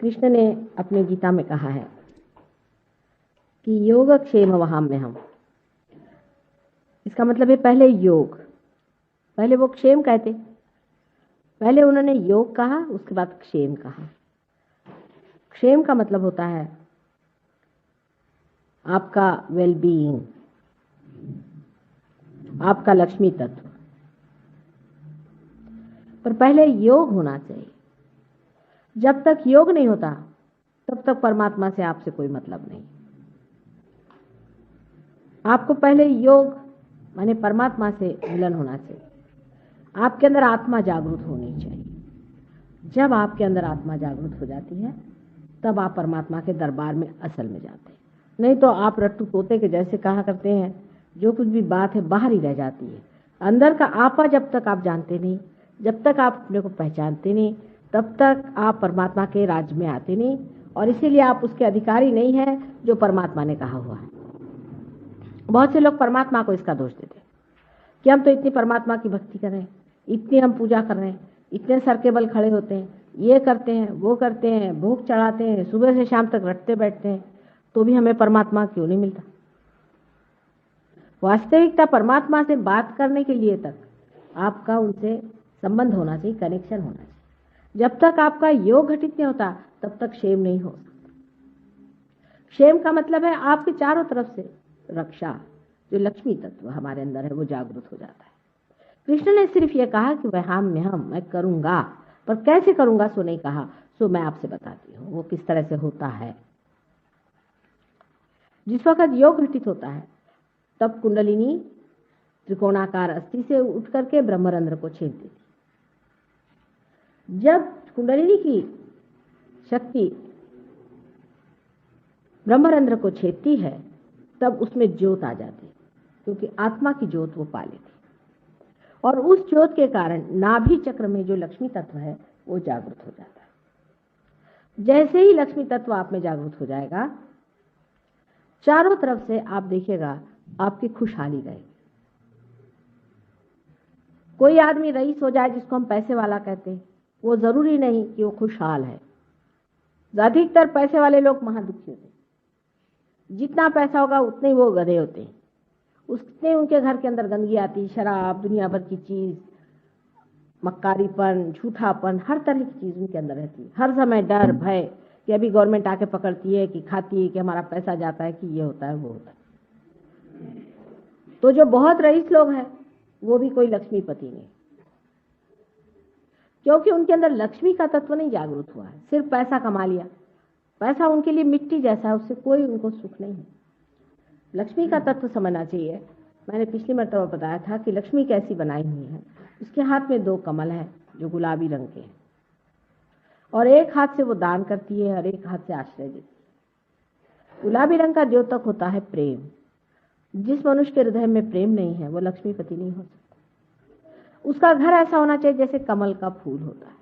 कृष्ण ने अपने गीता में कहा है कि योग क्षेम वहाम्यहम्। इसका मतलब है पहले योग, पहले वो क्षेम कहते, पहले उन्होंने योग कहा, उसके बाद क्षेम कहा। क्षेम का मतलब होता है आपका वेलबीइंग, आपका लक्ष्मी तत्व। पर पहले योग होना चाहिए। जब तक योग नहीं होता तब तक परमात्मा से आपसे कोई मतलब नहीं। आपको पहले योग माने परमात्मा से मिलन होना चाहिए। आपके अंदर आत्मा जागृत होनी चाहिए। जब आपके अंदर आत्मा जागृत हो जाती है तब आप परमात्मा के दरबार में असल में जाते हैं। नहीं तो आप रट्टू तोते के जैसे कहा करते हैं, जो कुछ भी बात है बाहर ही रह जाती है। अंदर का आपा जब तक आप जानते नहीं, जब तक आप अपने को पहचानते नहीं, तब तक आप परमात्मा के राज्य में आते नहीं, और इसीलिए आप उसके अधिकारी नहीं हैं जो परमात्मा ने कहा हुआ है। बहुत से लोग परमात्मा को इसका दोष देते हैं कि हम तो इतनी परमात्मा की भक्ति कर रहे हैं, इतनी हम पूजा कर रहे हैं, इतने सर के बल खड़े होते हैं, ये करते हैं, वो करते हैं, भोग चढ़ाते हैं, सुबह से शाम तक रटते बैठते हैं, तो भी हमें परमात्मा क्यों नहीं मिलता। वास्तविकता परमात्मा से बात करने के लिए तक आपका उनसे संबंध होना चाहिए, कनेक्शन होना चाहिए। जब तक आपका योग घटित नहीं होता तब तक क्षेम नहीं हो सकता। क्षेम का मतलब है आपके चारों तरफ से रक्षा, जो लक्ष्मी तत्व हमारे अंदर है वो जागृत हो जाता है। कृष्ण ने सिर्फ ये कहा कि वहाम्यहम्, मैं करूंगा, पर कैसे करूंगा सो नहीं कहा। सो मैं आपसे बताती हूँ वो किस तरह से होता है। जिस वक्त योग घटित होता है तब कुंडलिनी त्रिकोणाकार अस्थि से उठ करके ब्रह्मरंध्र को छेदती थी। जब कुंडलिनी की शक्ति ब्रह्मरंध्र को छेदती है तब उसमें ज्योत आ जाती है, क्योंकि आत्मा की ज्योत वो पा लेती, और उस ज्योत के कारण नाभि चक्र में जो लक्ष्मी तत्व है वो जागृत हो जाता है। जैसे ही लक्ष्मी तत्व आप में जागृत हो जाएगा, चारों तरफ से आप देखिएगा आपकी खुशहाली रहेगी। कोई आदमी रईस हो जाए जिसको हम पैसे वाला कहते हैं, वो जरूरी नहीं कि वो खुशहाल है। अधिकतर पैसे वाले लोग महादुखी होते हैं। जितना पैसा होगा उतने ही वो गधे होते हैं, उतने उनके घर के अंदर गंदगी आती, शराब, दुनिया भर की चीज, मक्कारीपन, झूठापन, हर तरह की चीज उनके अंदर रहती है। हर समय डर भय कि अभी गवर्नमेंट आके पकड़ती है, कि खाती है, कि हमारा पैसा जाता है, कि ये होता है वो होता है। तो जो बहुत रईस लोग हैं वो भी कोई लक्ष्मीपति नहीं, क्योंकि उनके अंदर लक्ष्मी का तत्व नहीं जागृत हुआ है। सिर्फ पैसा कमा लिया, पैसा उनके लिए मिट्टी जैसा है, उससे कोई उनको सुख नहीं है। लक्ष्मी का तत्व समझना चाहिए। मैंने पिछली मर्तबा बताया था कि लक्ष्मी कैसी बनाई हुई है। उसके हाथ में 2 कमल हैं जो गुलाबी रंग के हैं, और एक हाथ से वो दान करती है और एक हाथ से आश्रय देती है। गुलाबी रंग का द्योतक होता है प्रेम। जिस मनुष्य के हृदय में प्रेम नहीं है वो लक्ष्मीपति नहीं हो सकता। उसका घर ऐसा होना चाहिए जैसे कमल का फूल होता है।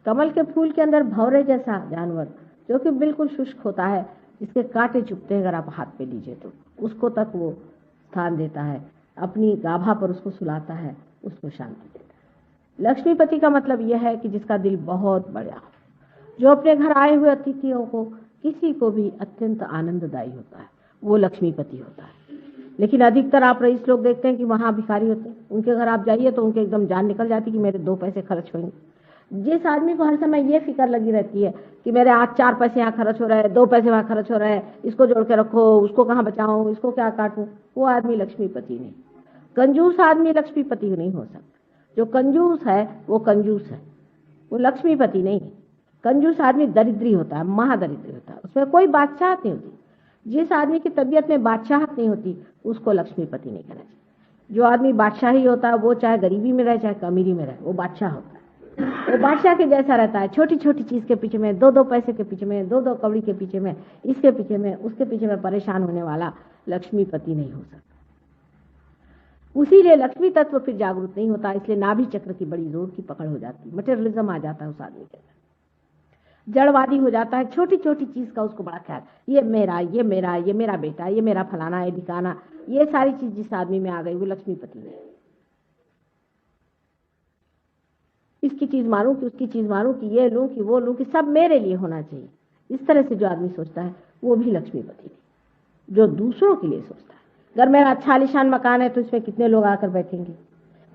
कमल के फूल के अंदर भंवरे जैसा जानवर जो कि बिल्कुल शुष्क होता है, जिसके कांटे चुभते हैं अगर आप हाथ पे लीजिए तो, उसको तक वो स्थान देता है, अपनी गाभा पर उसको सुलाता है, उसको शांति देता है। लक्ष्मीपति का मतलब यह है कि जिसका दिल बहुत बड़ा हो, जो अपने घर आए हुए अतिथियों को किसी को भी अत्यंत आनंददायी होता है, वो लक्ष्मीपति होता है। लेकिन अधिकतर आप रईस लोग देखते हैं कि वहां भिखारी होते हैं, उनके घर आप जाइए तो उनके एकदम जान निकल जाती कि मेरे 2 पैसे खर्च होंगे। जिस आदमी को हर समय ये फिक्र लगी रहती है कि मेरे आज 4 पैसे यहाँ खर्च हो रहे हैं, 2 पैसे वहां खर्च हो रहे हैं, इसको जोड़ के रखो, उसको कहाँ बचाऊं, इसको क्या काटूं, वो आदमी लक्ष्मीपति नहीं। कंजूस आदमी लक्ष्मीपति नहीं हो सकता। जो कंजूस है वो कंजूस है, वो लक्ष्मीपति नहीं है। कंजूस आदमी दरिद्री होता है, महादरिद्री होता है, उसमें कोई बादशाहत नहीं होती। जिस आदमी की तबीयत में बादशाहत नहीं होती उसको लक्ष्मीपति नहीं कहना चाहिए। जो आदमी बादशाही होता है वो चाहे गरीबी में रहे चाहे अमीरी में रहे, वो बादशाह होता है। वो बादशाह के जैसा रहता है, छोटी छोटी चीज के पीछे में, 2-2 पैसे के पीछे में, 2-2 कौड़ी के पीछे में, इसके पीछे में, उसके पीछे में परेशान होने वाला लक्ष्मीपति नहीं हो सकता। उसीलिए लक्ष्मी तत्व फिर जागरूक नहीं होता, इसलिए नाभि चक्र की बड़ी जोर की पकड़ हो जाती है। मटेरियलिज्म आ जाता है उस आदमी के अंदर, जड़वादी हो जाता है। छोटी छोटी चीज का उसको बड़ा ख्याल, ये मेरा, ये मेरा, ये मेरा बेटा, ये मेरा फलाना, ये ढिकाना, ये सारी चीज जिस आदमी में आ गई वो लक्ष्मीपति नहीं। इसकी चीज मारूं कि उसकी चीज मारूं कि ये लूं कि वो लूं कि सब मेरे लिए होना चाहिए। इस तरह से जो आदमी सोचता है वो भी लक्ष्मीपति नहीं। जो दूसरों के लिए सोचता है, अगर मेरा अच्छा आलीशान मकान है तो इसमें कितने लोग आकर बैठेंगे,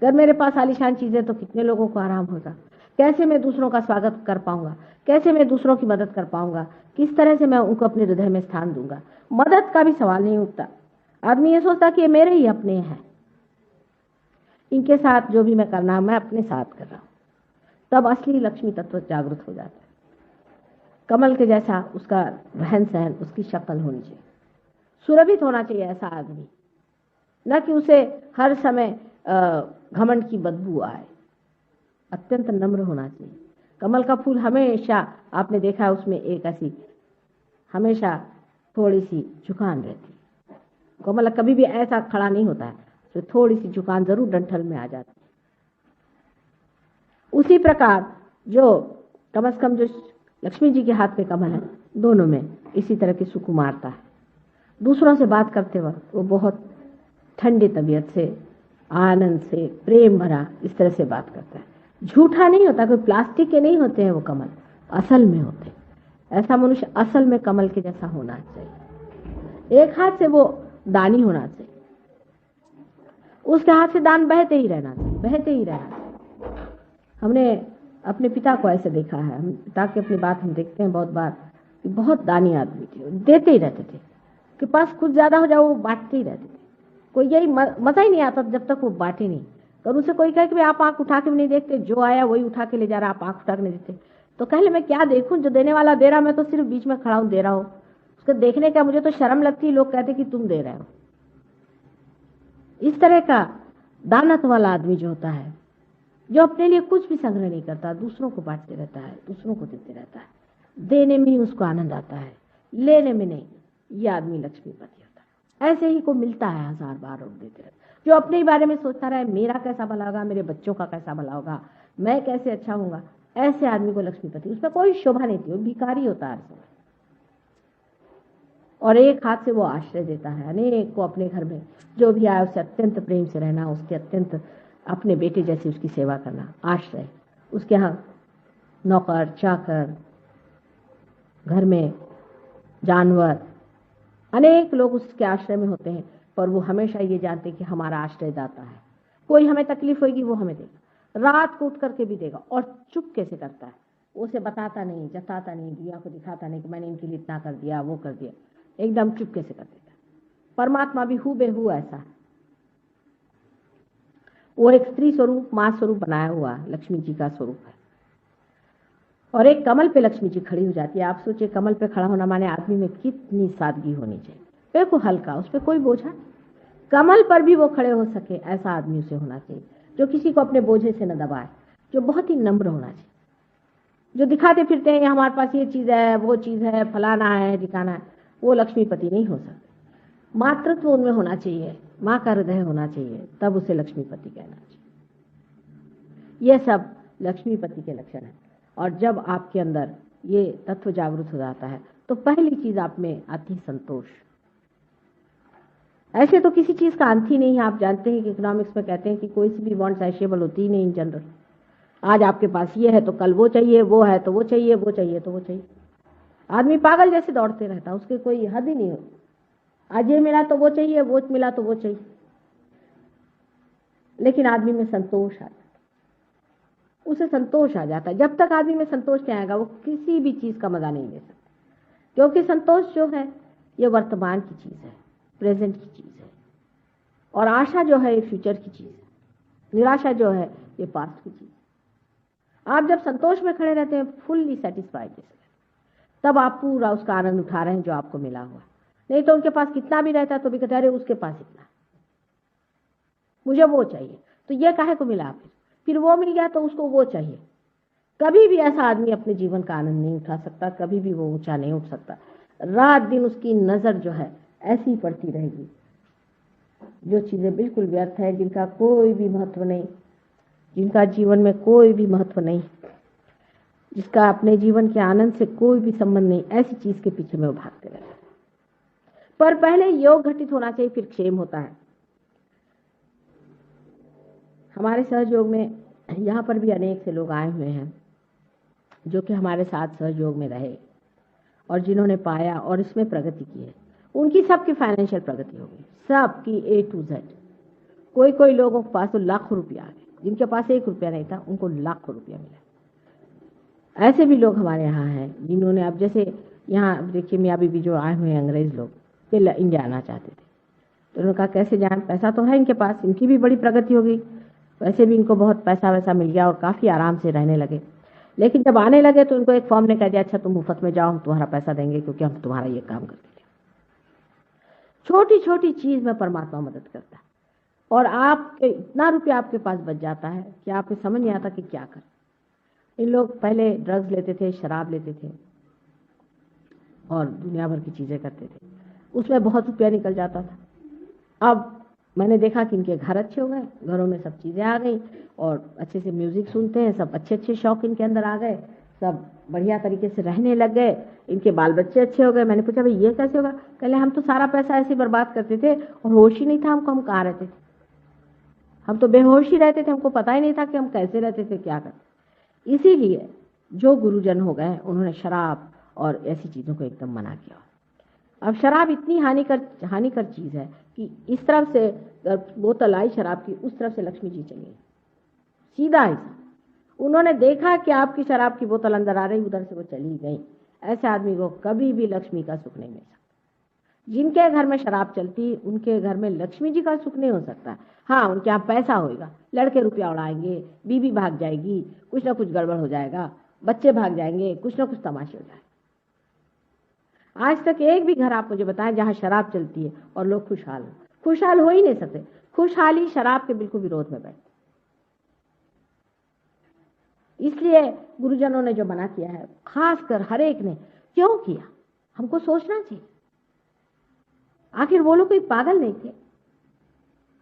अगर मेरे पास आलीशान चीजें तो कितने लोगों को आराम होगा, कैसे मैं दूसरों का स्वागत कर पाऊंगा, कैसे मैं दूसरों की मदद कर पाऊंगा, किस तरह से मैं उनको अपने हृदय में स्थान दूंगा। मदद का भी सवाल नहीं उठता। आदमी ये सोचता कि ये मेरे ही अपने हैं, इनके साथ जो भी मैं करना है मैं अपने साथ कर रहा हूं। तब असली लक्ष्मी तत्व जागृत हो जाता है। कमल के जैसा उसका रहन सहन, उसकी शक्ल होनी चाहिए, सुरभित होना चाहिए ऐसा आदमी, न कि उसे हर समय घमंड की बदबू आए। अत्यंत नम्र होना चाहिए। कमल का फूल हमेशा आपने देखा है उसमें एक ऐसी हमेशा थोड़ी सी झुकान रहती है। कमल कभी भी ऐसा खड़ा नहीं होता है, तो थोड़ी सी झुकान जरूर डंठल में आ जाती है। उसी प्रकार जो कम से कम जो लक्ष्मी जी के हाथ में कमल है, दोनों में इसी तरह की सुकुमारता है। दूसरों से बात करते वक्त वो बहुत ठंडी तबीयत से, आनंद से, प्रेम भरा इस तरह से बात करता है। झूठा नहीं होता, कोई प्लास्टिक के नहीं होते हैं वो कमल, असल में होते हैं। ऐसा मनुष्य असल में कमल के जैसा होना चाहिए। एक हाथ से वो दानी होना चाहिए, उसके हाथ से दान बहते ही रहना चाहिए, बहते ही रहना चाहिए। हमने अपने पिता को ऐसे देखा है, हम पिता की अपनी बात हम देखते हैं बहुत बार, कि बहुत दानी आदमी थे, देते ही रहते थे, कि पास कुछ ज्यादा हो जाए वो बांटते ही रहते थे। कोई यही मजा ही नहीं आता जब तक वो बांटे नहीं। और उसे कोई कहे कि आप आंख उठा के भी नहीं देखते, जो आया वही उठा के ले जा रहा, आप आंख उठा के नहीं देखते, तो कह ले मैं क्या देखूं, जो देने वाला दे रहा, मैं तो सिर्फ बीच में खड़ा हूं, दे रहा हूं, उसको देखने का मुझे तो शर्म लगती है। लोग कहते कि तुम दे रहे हो। इस तरह का दानत वाला आदमी जो होता है, जो अपने लिए कुछ भी संग्रह नहीं करता, दूसरों को बांटते रहता है, दूसरों को देते रहता है, देने में ही उसको आनंद आता है, लेने में नहीं, ये आदमी लक्ष्मीपति होता है। ऐसे ही को मिलता है हजार बार और देते रहता है। जो अपने ही बारे में सोचता रहे, मेरा कैसा भला होगा, मेरे बच्चों का कैसा भला होगा, मैं कैसे अच्छा होऊंगा, ऐसे आदमी को लक्ष्मीपति, उसमें कोई शोभा नहीं थी, वो भिखारी होता है। और एक हाथ से वो आश्रय देता है अनेक को अपने घर में, जो भी आए उसे अत्यंत प्रेम से रहना, उसके अत्यंत अपने बेटे जैसी उसकी सेवा करना, आश्रय। उसके यहाँ नौकर चाकर, घर में जानवर, अनेक लोग उसके आश्रय में होते हैं, पर वो हमेशा ये जानते हैं कि हमारा आश्रयदाता है। कोई हमें तकलीफ होगी वो हमें देगा, रात को उठ करके भी देगा, और चुपके से करता है। उसे बताता नहीं, जताता नहीं, दुनिया को दिखाता नहीं कि मैंने इनके लिए इतना कर दिया, वो कर दिया, एकदम चुपके से कर देता है। परमात्मा भी हूबहू ऐसा है। वो एक स्त्री स्वरूप, मां स्वरूप बनाया हुआ लक्ष्मी जी का स्वरूप है। और एक कमल पे लक्ष्मी जी खड़ी हो जाती है। आप सोचिए, कमल पे खड़ा होना माने आदमी में कितनी सादगी होनी चाहिए, बिल्कुल हल्का, उस पर कोई बोझा, कमल पर भी वो खड़े हो सके, ऐसा आदमी उसे होना चाहिए, जो किसी को अपने बोझे से न दबाए, जो बहुत ही नम्र होना चाहिए। जो दिखाते फिरते हैं हमारे पास ये चीज है, वो चीज है, फलाना है, ठिकाना है, वो लक्ष्मीपति नहीं हो सकते। मातृत्व उनमें होना चाहिए, माँ का हृदय होना चाहिए, तब उसे लक्ष्मीपति कहना चाहिए। यह सब लक्ष्मीपति के लक्षण है। और जब आपके अंदर ये तत्व जागृत हो जाता है, तो पहली चीज आप में आती है संतोष। ऐसे तो किसी चीज का अंत ही नहीं है। आप जानते हैं कि इकोनॉमिक्स में कहते हैं कि कोई सी भी वांट सैशिएबल होती ही नहीं इन जनरल। आज आपके पास ये है तो कल वो चाहिए, वो है तो वो चाहिए, वो चाहिए तो वो चाहिए। आदमी पागल जैसे दौड़ते रहता, उसके कोई हद ही नहीं होती। आज ये मिला तो वो चाहिए, वो मिला तो वो चाहिए। लेकिन आदमी में संतोष आ जाता, उसे संतोष आ जाता है। जब तक आदमी में संतोष नहीं आएगा, वो किसी भी चीज का मजा नहीं ले सकता, क्योंकि संतोष जो है ये वर्तमान की चीज है, प्रेजेंट की चीज है, और आशा जो है ये फ्यूचर की चीज है, निराशा जो है ये पास्ट की चीज है। आप जब संतोष में खड़े रहते हैं, फुल्ली सेटिस्फाइड, तब आप पूरा उसका आनंद उठा रहे हैं जो आपको मिला हुआ। नहीं तो उनके पास कितना भी रहता है तो भी कहते अरे उसके पास इतना, मुझे वो चाहिए, तो ये काहे को मिला, फिर वो मिल गया तो उसको वो चाहिए। कभी भी ऐसा आदमी अपने जीवन का आनंद नहीं उठा सकता, कभी भी वो ऊंचा नहीं उठ सकता। रात दिन उसकी नजर जो है ऐसी ही पड़ती रहेगी। जो चीजें बिल्कुल व्यर्थ है, जिनका कोई भी महत्व नहीं, जिनका जीवन में कोई भी महत्व नहीं, जिसका अपने जीवन के आनंद से कोई भी संबंध नहीं, ऐसी चीज के पीछे में वो भागते रहते हैं। पर पहले योग घटित होना चाहिए, फिर क्षेम होता है। हमारे सहज योग में यहाँ पर भी अनेक से लोग आए हुए हैं जो कि हमारे साथ सहयोग में रहे और जिन्होंने पाया और इसमें प्रगति की है। उनकी सबकी फाइनेंशियल प्रगति हो गई, सबकी A to Z। कोई कोई लोगों के पास तो लाखों रुपया आ गए, जिनके पास 1 रुपया नहीं था उनको लाखों रुपया मिला। ऐसे भी लोग हमारे यहाँ हैं जिन्होंने, अब जैसे यहाँ देखिए मियाँ बीबी जो आए हुए हैं अंग्रेज लोग, वे इंडिया आना चाहते थे, तो उन्होंने कहा कैसे जाएं, पैसा तो है इनके पास, इनकी भी बड़ी प्रगति हो गई, वैसे भी इनको बहुत पैसा वैसा मिल गया और काफ़ी आराम से रहने लगे। लेकिन जब आने लगे तो उनको एक फॉर्म ने कह दिया, अच्छा तुम मुफ्त में जाओ, हम तुम्हारा पैसा देंगे क्योंकि हम तुम्हारा ये काम करते हैं। छोटी छोटी चीज़ में परमात्मा मदद करता है और आपके इतना रुपया आपके पास बच जाता है कि आपको समझ नहीं आता कि क्या करें। इन लोग पहले ड्रग्स लेते थे, शराब लेते थे और दुनिया भर की चीज़ें करते थे, उसमें बहुत रुपया निकल जाता था। अब मैंने देखा कि इनके घर अच्छे हो गए, घरों में सब चीज़ें आ गई और अच्छे से म्यूज़िक सुनते हैं, सब अच्छे अच्छे शौक इनके अंदर आ गए, सब बढ़िया तरीके से रहने लग गए, इनके बाल बच्चे अच्छे हो गए। मैंने पूछा भाई ये कैसे होगा? कहले हम तो सारा पैसा ऐसे बर्बाद करते थे और होश ही नहीं था हमको, हम कहाँ रहते थे, हम तो बेहोश ही रहते थे, हमको पता ही नहीं था कि हम कैसे रहते थे, क्या करते। इसीलिए जो गुरुजन हो गए उन्होंने शराब और ऐसी चीज़ों को एकदम मना किया। अब शराब इतनी हानिकर चीज़ है कि इस तरफ से बोतल आई शराब की, उस तरफ से लक्ष्मी जी चली, सीधा ऐसा। उन्होंने देखा कि आपकी शराब की बोतल अंदर आ रही, उधर से वो चली गई। ऐसे आदमी को कभी भी लक्ष्मी का सुख नहीं मिल सकता। जिनके घर में शराब चलती उनके घर में लक्ष्मी जी का सुख नहीं हो सकता। हाँ, उनके यहाँ पैसा होगा, लड़के रुपया उड़ाएंगे, बीवी भाग जाएगी, कुछ ना कुछ गड़बड़ हो जाएगा, बच्चे भाग जाएंगे, कुछ ना कुछ तमाशे हो जाएंगे। आज तक एक भी घर आप मुझे बताएं जहां शराब चलती है और लोग खुशहाल हो ही नहीं सकते। खुशहाली शराब के बिल्कुल विरोध में बैठती। इसलिए गुरुजनों ने जो मना किया है, खासकर हर एक ने क्यों किया, हमको सोचना चाहिए। आखिर वो लोग कोई पागल नहीं थे।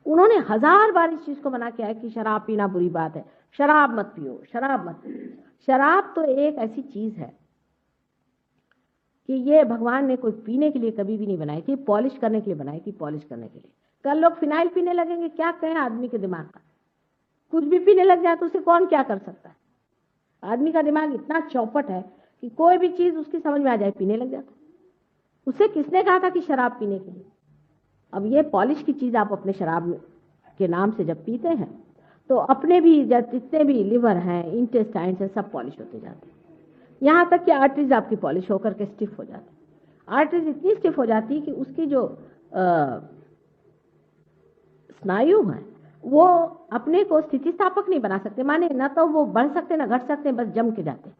उन्होंने 1000 बार इस चीज को मना किया है कि शराब पीना बुरी बात है, शराब मत पियो, शराब मत पियो। शराब तो एक ऐसी चीज है कि ये भगवान ने कोई पीने के लिए कभी भी नहीं बनाई थी, पॉलिश करने के लिए बनाई थी, पॉलिश करने के लिए। कल लोग फिनाइल पीने लगेंगे, क्या कहें आदमी के दिमाग का? कुछ भी पीने लग जाए तो उसे कौन क्या कर सकता है? आदमी का दिमाग इतना चौपट है कि कोई भी चीज उसकी समझ में आ जाए पीने लग जाता है। उसे किसने कहा था कि शराब पीने के लिए? अब ये पॉलिश की चीज आप अपने शराब के नाम से जब पीते हैं तो अपने भी जितने भी लिवर हैं, इंटेस्टाइन्स हैं, सब पॉलिश होते जाते हैं। यहाँ तक कि आर्टरीज आपकी पॉलिश होकर के स्टिफ हो जाती है। आर्टरीज इतनी स्टिफ हो जाती है कि उसकी जो स्नायु है वो अपने को स्थितिस्थापक नहीं बना सकते, माने ना तो वो बढ़ सकते ना घट सकते, बस जम के जाते।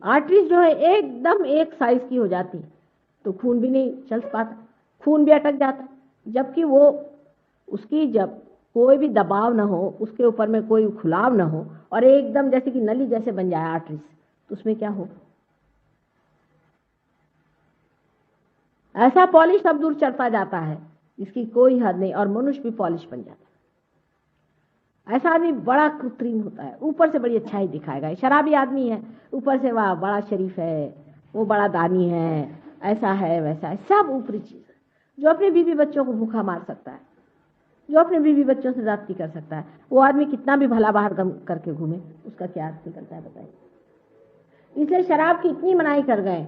आर्टरीज जो है एकदम एक साइज की हो जाती है तो खून भी नहीं चल पाता, खून भी अटक जाता है। जबकि वो उसकी जब कोई भी दबाव ना हो, उसके ऊपर में कोई खुलाव ना हो और एकदम जैसे कि नली जैसे बन जाए आर्टरीज, तो उसमें क्या हो? ऐसा पॉलिश अब दूर चढ़ता जाता है इसकी कोई हद नहीं, और मनुष्य भी पॉलिश बन जाता है। ऐसा आदमी बड़ा कृत्रिम होता है, ऊपर से बड़ी अच्छाई दिखाएगा। शराबी आदमी है, ऊपर से वाह बड़ा शरीफ है, वो बड़ा दानी है, ऐसा है वैसा है, सब ऊपरी चीज है। जो अपने बीवी बच्चों को भूखा मार सकता है, जो अपने बीवी बच्चों से जाती कर सकता है, वो आदमी कितना भी भला बाहर गम करके घूमे, उसका क्या अर्थ निकलता है बताइए? इसलिए शराब की इतनी मनाही कर गए,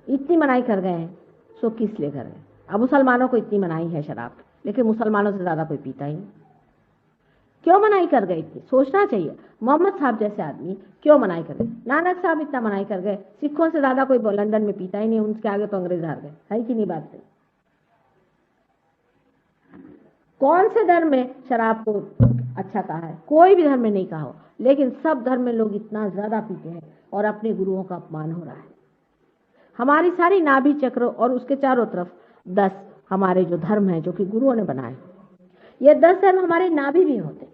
इतनी मनाही कर गए हैं, सो किस लिए कर गए? अब मुसलमानों को इतनी मनाही है शराब, लेकिन मुसलमानों से ज्यादा कोई पीता ही नहीं। क्यों मनाही कर गए? इतनी सोचना चाहिए। मोहम्मद साहब जैसे आदमी क्यों मनाही कर गए? नानक साहब इतना मनाही कर गए, सिखों से ज्यादा कोई लंदन में पीता ही नहीं, उनके आगे तो अंग्रेज हार गए। है कि नहीं बात सही? कौन से धर्म में शराब को अच्छा कहा है? कोई भी धर्म में नहीं कहा हो, लेकिन सब धर्म में लोग इतना ज्यादा पीते हैं और अपने गुरुओं का अपमान हो रहा है। हमारी सारी नाभि चक्र और उसके चारों तरफ 10 हमारे जो धर्म है जो कि गुरुओं ने बनाए, ये 10 धर्म हमारे नाभि भी होते।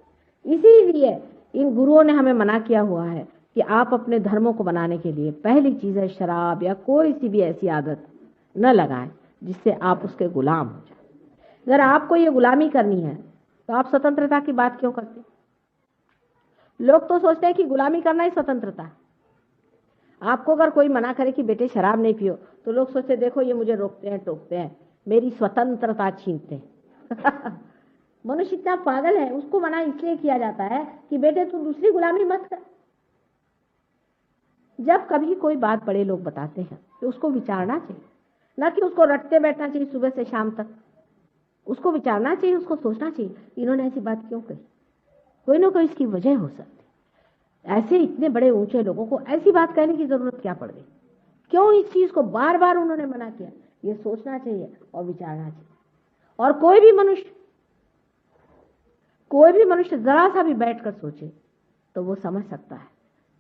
इसीलिए इन गुरुओं ने हमें मना किया हुआ है कि आप अपने धर्मों को बनाने के लिए पहली चीज है शराब या कोई सी भी ऐसी आदत न लगाएं जिससे आप उसके गुलाम हो जाए। अगर आपको ये गुलामी करनी है तो आप स्वतंत्रता की बात क्यों करते? लोग तो सोचते हैं कि गुलामी करना ही स्वतंत्रता है। आपको अगर कोई मना करे कि बेटे शराब नहीं पियो, तो लोग सोचते देखो ये मुझे रोकते हैं, टोकते हैं, मेरी स्वतंत्रता छीनते हैं। मनुष्य इतना पागल है, उसको मना इसलिए किया जाता है कि बेटे तू दूसरी गुलामी मत कर। जब कभी कोई बात बड़े लोग बताते हैं तो उसको विचारना चाहिए, ना कि उसको रटते बैठना चाहिए सुबह से शाम तक। उसको विचारना चाहिए, उसको सोचना चाहिए इन्होंने ऐसी बात क्यों कही, कोई ना कोई इसकी वजह हो सकती। ऐसे इतने बड़े ऊंचे लोगों को ऐसी बात कहने की जरूरत क्या पड़ गई, क्यों इस चीज को बार बार उन्होंने मना किया, ये सोचना चाहिए और विचारना चाहिए। और कोई भी मनुष्य जरा सा भी बैठकर सोचे तो वो समझ सकता है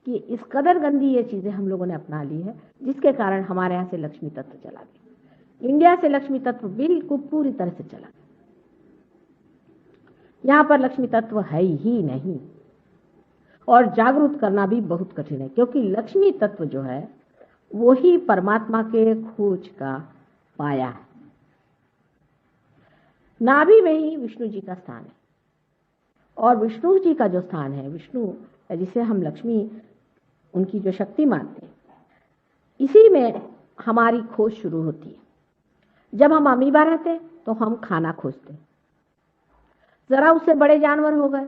कि इस कदर गंदी ये चीजें हम लोगों ने अपना ली है, जिसके कारण हमारे यहाँ से लक्ष्मी तत्व चला गया। इंडिया से लक्ष्मी तत्व बिल्कुल पूरी तरह से चला गया। यहाँ पर लक्ष्मी तत्व है ही नहीं, और जागरूक करना भी बहुत कठिन है, क्योंकि लक्ष्मी तत्व जो है वो ही परमात्मा के खोज का पाया है। नाभि में ही विष्णु जी का स्थान है, और विष्णु जी का जो स्थान है, विष्णु जिसे हम लक्ष्मी उनकी जो शक्ति मानते हैं, इसी में हमारी खोज शुरू होती है। जब हम अमीबा रहते हैं तो हम खाना खोजते हैं, जरा उससे बड़े जानवर हो गए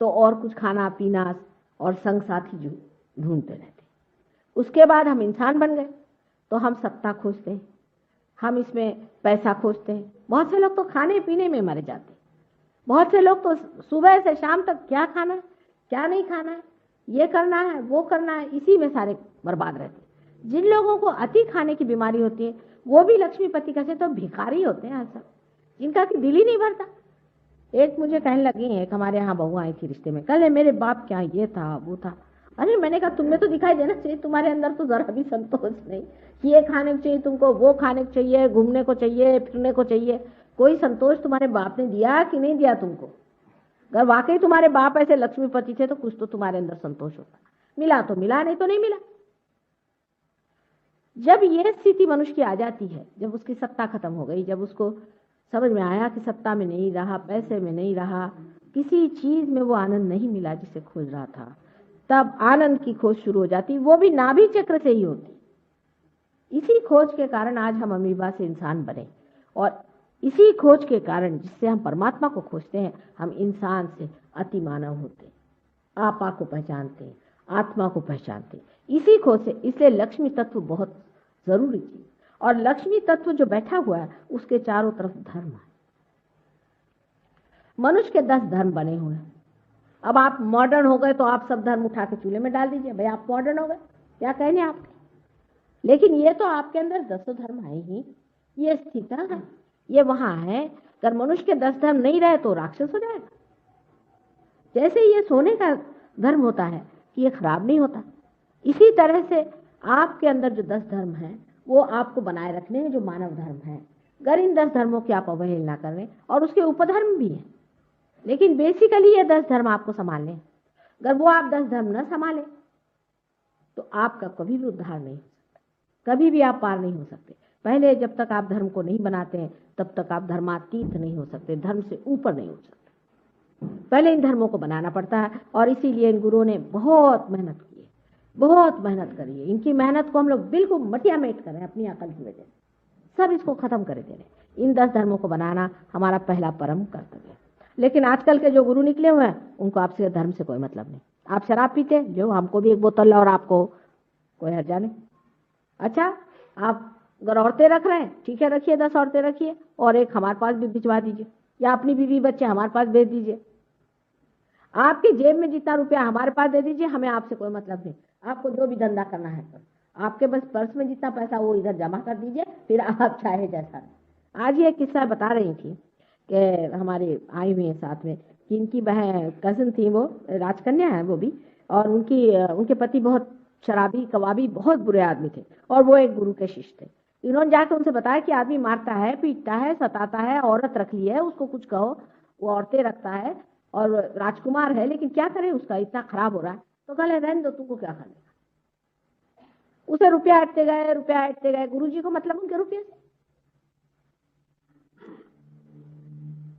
तो और कुछ खाना पीना और संग साथी ढूंढते रहते हैं। उसके बाद हम इंसान बन गए तो हम सत्ता खोजते हैं, हम इसमें पैसा खोजते हैं। बहुत से लोग तो खाने पीने में मरे जाते हैं, बहुत से लोग तो सुबह से शाम तक क्या खाना है क्या नहीं खाना है, ये करना है वो करना है, इसी में सारे बर्बाद रहते हैं। जिन लोगों को अति खाने की बीमारी होती है वो भी लक्ष्मीपति कैसे तो भिखारी होते हैं, ऐसा जिनका कि दिल ही नहीं भरता। एक मुझे कहने लगी, एक हमारे यहाँ बहू आई थी रिश्ते में, कल मेरे बाप क्या ये था वो था। अरे मैंने कहा तुम्हें तो दिखाई देना चाहिए, तुम्हारे अंदर तो जरा भी संतोष नहीं, ये खाने को चाहिए तुमको, वो खाने को चाहिए, घूमने को चाहिए, फिरने को चाहिए। कोई संतोष तुम्हारे बाप ने दिया कि नहीं दिया तुमको? अगर वाकई तुम्हारे बाप ऐसे लक्ष्मीपति थे तो कुछ तो तुम्हारे अंदर संतोष होता, मिला तो मिला, नहीं तो नहीं मिला। जब यह स्थिति मनुष्य की आ जाती है, जब उसकी सत्ता खत्म हो गई, जब उसको समझ में आया कि सत्ता में नहीं रहा, पैसे में नहीं रहा, किसी चीज में वो आनंद नहीं मिला जिसे खोज रहा था, तब आनंद की खोज शुरू हो जाती, वो भी नाभि चक्र से ही होती। इसी खोज के कारण आज हम अमीबा से इंसान बने, और इसी खोज के कारण जिससे हम परमात्मा को खोजते हैं, हम इंसान से अति मानव होते, आपा को पहचानते, आत्मा को पहचानते, इसी खोज से। इसलिए लक्ष्मी तत्व बहुत जरूरी चीज, और लक्ष्मी तत्व जो बैठा हुआ है उसके चारों तरफ धर्म है। मनुष्य के 10 धर्म बने हुए हैं। अब आप मॉडर्न हो गए तो आप सब धर्म उठा के चूल्हे में डाल दीजिए, भाई आप मॉडर्न हो गए, क्या कहने आपके। लेकिन ये तो आपके अंदर 10 धर्म है ही, ये स्थित है, ये वहां है। अगर मनुष्य के 10 धर्म नहीं रहे तो राक्षस हो जाएगा। जैसे ये सोने का धर्म होता है कि ये खराब नहीं होता, इसी तरह से आपके अंदर जो 10 धर्म हैं वो आपको बनाए रखने हैं, जो मानव धर्म है। अगर इन 10 धर्मों की आप अवहेलना कर रहे, और उसके उपधर्म भी हैं, लेकिन बेसिकली ये 10 धर्म आपको संभालने हैं। अगर वो आप 10 धर्म न संभाले तो आपका कभी भी उद्धार नहीं हो सकता, कभी भी आप पार नहीं हो सकते। पहले जब तक आप धर्म को नहीं बनाते हैं तब तक आप धर्मातीत नहीं हो सकते, धर्म से ऊपर नहीं हो सकते। पहले इन धर्मों को बनाना पड़ता है, और इसीलिए इन गुरुओं ने बहुत मेहनत की है, बहुत मेहनत करी है। इनकी मेहनत को हम लोग बिल्कुल मटिया मेट कर रहे हैं अपनी अकल की वजह से, सब इसको खत्म कर दे रहे। इन 10 धर्मों को बनाना हमारा पहला परम कर्तव्य है। लेकिन आजकल के जो गुरु निकले हुए हैं उनको आपसे धर्म से कोई मतलब नहीं। आप शराब पीते जो हमको भी एक बोतल और आपको कोई हर्जा नहीं। अच्छा, आप अगर औरतें रख रहे हैं, ठीक है रखिए, 10 औरतें रखिए, और एक हमारे पास भी भिजवा दीजिए, या अपनी बीवी बच्चे हमारे पास भेज दीजिए। आपकी जेब में जितना रुपया हमारे पास दे दीजिए, हमें आपसे कोई मतलब नहीं। आपको जो भी धंधा करना है आपके बस पर्स में जितना पैसा वो इधर जमा कर दीजिए, फिर आप चाहे जैसा। आज ये किस्सा बता रही थी कि हमारे आई हुई है साथ में कि इनकी बहन कजिन थी, वो राजकन्या है वो भी, और उनके पति बहुत शराबी कबाबी बहुत बुरे आदमी थे, और वो एक गुरु के शिष्य थे। इन्होंने जाकर उनसे बताया कि आदमी मारता है, पीटता है, सताता है, औरत रख ली है, उसको कुछ कहो, वो औरतें रखता है और राजकुमार है, लेकिन क्या करे, उसका इतना खराब हो रहा है। तो कहले रहने दो, तुमको क्या करना। उसे रुपया हटते गए, गुरुजी को मतलब उनके रुपये से।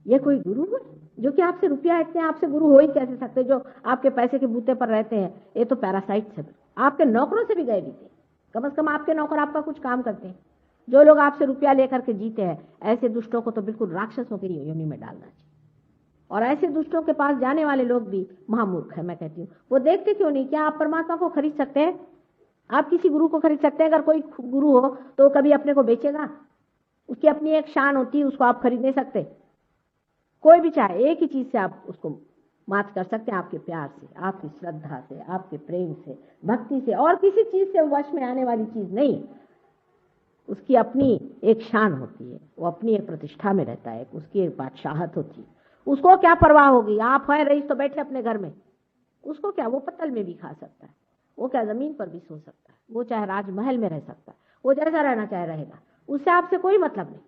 ये कोई गुरु है जो कि आपसे रुपया हटते हैं? आपसे गुरु हो ही कैसे सकते जो आपके पैसे के बूते पर रहते हैं? ये तो पैरासाइट्स है। आपके नौकरों से भी गए बीते, कम से कम आपके नौकर आपका कुछ काम करते हैं। जो लोग आपसे रुपया लेकर के जीते हैं, ऐसे दुष्टों को तो बिल्कुल राक्षसों की योनि में डालना चाहिए। और ऐसे दुष्टों के पास जाने वाले लोग भी महामूर्ख है। मैं कहती हूँ, वो देखते क्यों नहीं? क्या आप परमात्मा को खरीद सकते हैं? आप किसी गुरु को खरीद सकते हैं? अगर कोई गुरु हो तो कभी अपने को बेचेगा? उसकी अपनी एक शान होती है, उसको आप खरीद नहीं सकते। कोई भी चाहे, एक ही चीज से आप उसको मात कर सकते हैं, आपके प्यार से, आपकी श्रद्धा से, आपके प्रेम से, भक्ति से, और किसी चीज से वश में आने वाली चीज नहीं। उसकी अपनी एक शान होती है, वो अपनी एक प्रतिष्ठा में रहता है, उसकी एक बादशाहत होती है। उसको क्या परवाह होगी? आप है रईस तो बैठे अपने घर में, उसको क्या? वो पत्तल में भी खा सकता है, वो क्या जमीन पर भी सो सकता है, वो चाहे राजमहल में रह सकता है, वो जैसा रहना चाहे रहेगा, उससे आपसे कोई मतलब नहीं।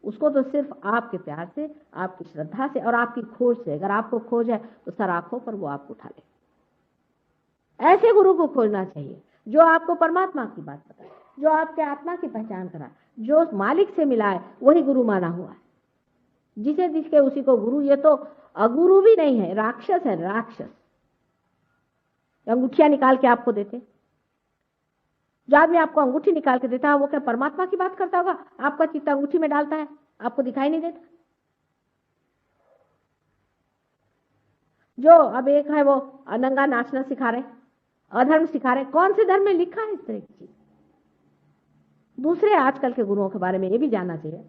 उसको तो सिर्फ आपके प्यार से, आपकी श्रद्धा से और आपकी खोज से। अगर आपको खोज है तो सर आंखों पर वो आपको उठा ले। ऐसे गुरु को खोजना चाहिए जो आपको परमात्मा की बात बताए, जो आपके आत्मा की पहचान कराए, जो मालिक से मिला है, वही गुरु माना हुआ है। जिसे जिसके उसी को गुरु। ये तो अगुरु भी नहीं है, राक्षस है, राक्षस। अंगूठियां निकाल के आपको देते, जो आदमी आपको अंगूठी निकाल के देता है वो क्या परमात्मा की बात करता होगा? आपका चित्त अंगूठी में डालता है, आपको दिखाई नहीं देता। जो अब एक है वो नंगा नाचना सिखा रहे, अधर्म सिखा रहे, कौन से धर्म में लिखा है इस तरह की चीज? दूसरे आजकल के गुरुओं के बारे में ये भी जानना चाहिए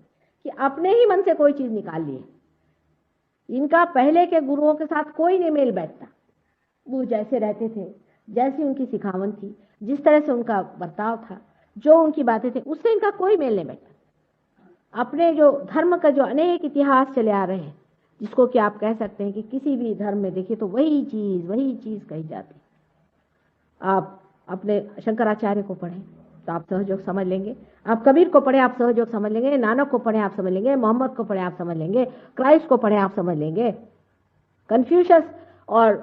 कि अपने ही मन से कोई चीज निकाल ली है। इनका पहले के गुरुओं के साथ कोई नहीं मेल बैठता। वो जैसे रहते थे, जैसी उनकी सिखावन थी, जिस तरह से उनका बर्ताव था, जो उनकी बातें थी, उससे इनका कोई मेल नहीं बैठता। अपने जो धर्म का जो अनेक इतिहास चले आ रहे हैं, जिसको कि आप कह सकते हैं कि किसी भी धर्म में देखिए तो वही चीज कही जाती। आप अपने शंकराचार्य को पढ़ें तो आप सहयोग समझ लेंगे, आप कबीर को पढ़े आप सहयोग समझ लेंगे, नानक को पढ़े आप समझ लेंगे, मोहम्मद को पढ़े आप समझ लेंगे, क्राइस्ट को पढ़े आप समझ लेंगे, कन्फ्यूशियस और